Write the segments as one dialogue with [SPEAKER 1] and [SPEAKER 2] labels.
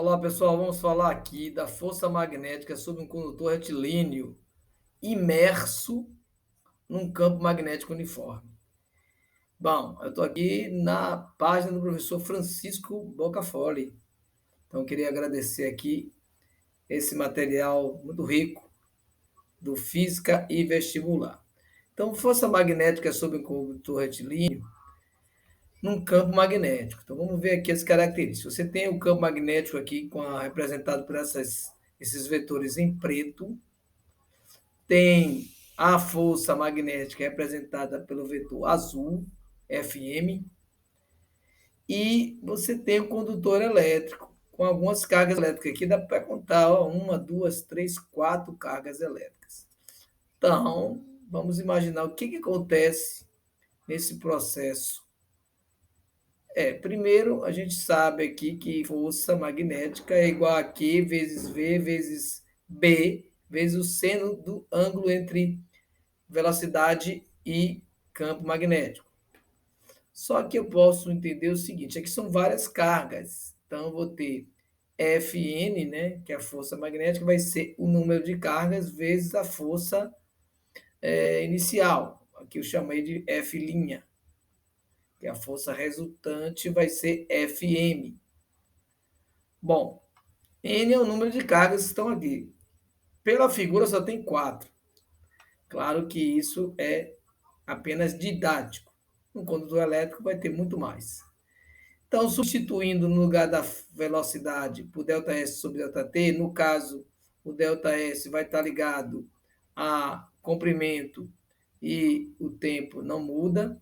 [SPEAKER 1] Olá, pessoal. Vamos falar aqui da força magnética sobre um condutor retilíneo imerso num campo magnético uniforme. Bom, eu estou aqui na página do professor Francisco Bocafoli. Então, eu queria agradecer aqui esse material muito rico do Física e Vestibular. Então, força magnética sobre um condutor retilíneo num campo magnético. Então, vamos ver aqui as características. Você tem o campo magnético aqui representado por esses vetores em preto. Tem a força magnética representada pelo vetor azul, Fm, e você tem o condutor elétrico, com algumas cargas elétricas. Aqui dá para contar uma, duas, três, quatro cargas elétricas. Então, vamos imaginar o que acontece nesse processo. Primeiro, a gente sabe aqui que força magnética é igual a Q vezes V vezes B vezes o seno do ângulo entre velocidade e campo magnético. Só que eu posso entender o seguinte, aqui são várias cargas. Então, eu vou ter Fn, né, que é a força magnética, vai ser o número de cargas vezes a força inicial. Aqui eu chamei de F', que a força resultante vai ser Fm. Bom, N é o número de cargas que estão aqui. Pela figura só tem 4. Claro que isso é apenas didático. Um condutor elétrico vai ter muito mais. Então, substituindo no lugar da velocidade por ΔS sobre ΔT, no caso, o ΔS vai estar ligado a comprimento e o tempo não muda.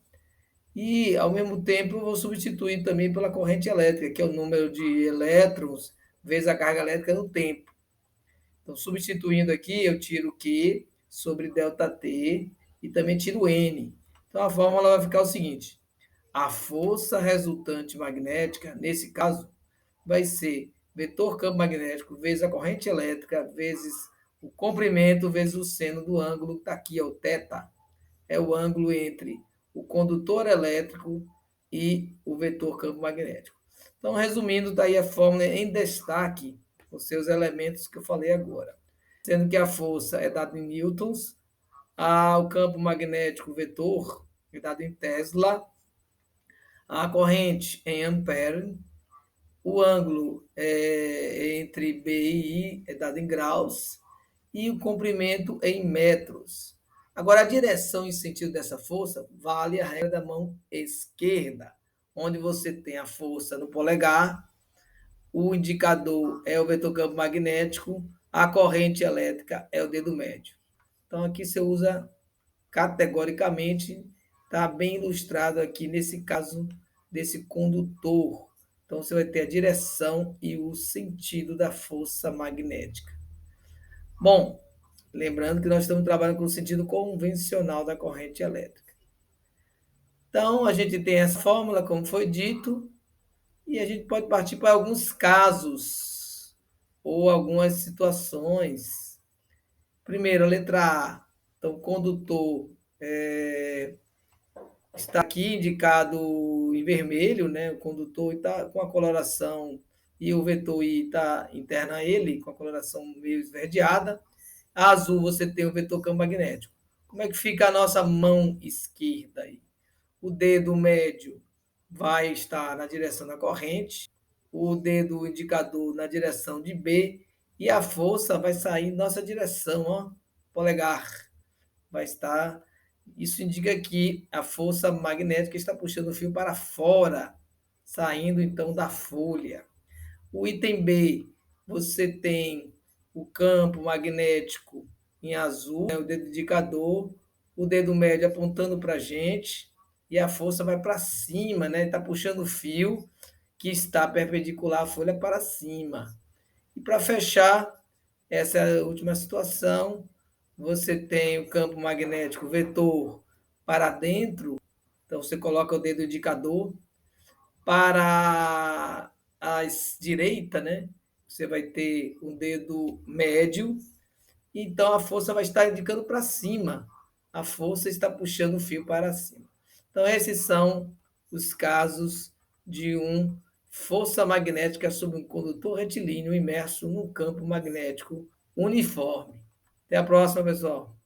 [SPEAKER 1] E, ao mesmo tempo, eu vou substituir também pela corrente elétrica, que é o número de elétrons vezes a carga elétrica no tempo. Então, substituindo aqui, eu tiro Q sobre ΔT e também tiro N. Então, a fórmula vai ficar o seguinte: a força resultante magnética, nesse caso, vai ser vetor campo magnético vezes a corrente elétrica vezes o comprimento vezes o seno do ângulo, que está aqui, o θ. É o ângulo entre o condutor elétrico e o vetor campo magnético. Então, resumindo, está aí a fórmula em destaque, os seus elementos que eu falei agora. Sendo que a força é dada em newtons, o campo magnético vetor é dado em Tesla, a corrente em ampere, o ângulo entre B e I é dado em graus e o comprimento em metros. Agora, a direção e sentido dessa força vale a regra da mão esquerda, onde você tem a força no polegar, o indicador é o vetor campo magnético, a corrente elétrica é o dedo médio. Então, aqui você usa categoricamente, está bem ilustrado aqui nesse caso desse condutor. Então, você vai ter a direção e o sentido da força magnética. Bom, lembrando que nós estamos trabalhando com o sentido convencional da corrente elétrica. Então, a gente tem essa fórmula, como foi dito, e a gente pode partir para alguns casos ou algumas situações. Primeiro, a letra A. Então, o condutor está aqui indicado em vermelho, né? O condutor está com a coloração e o vetor I está interno a ele, com a coloração meio esverdeada. A azul você tem o vetor campo magnético. Como é que fica a nossa mão esquerda aí? O dedo médio vai estar na direção da corrente, o dedo indicador na direção de B e a força vai sair em nossa direção, ó, polegar. Vai estar. Isso indica que a força magnética está puxando o fio para fora, saindo então da folha. O item B, você tem o campo magnético em azul, né, o dedo indicador, o dedo médio apontando para a gente, e a força vai para cima, né? Está puxando o fio que está perpendicular à folha para cima. E para fechar essa última situação, você tem o campo magnético vetor para dentro, então você coloca o dedo indicador para a direita, né? Você vai ter um dedo médio, então a força vai estar indicando para cima. A força está puxando o fio para cima. Então, esses são os casos de um Força magnética sobre um condutor retilíneo imerso num campo magnético uniforme. Até a próxima, pessoal.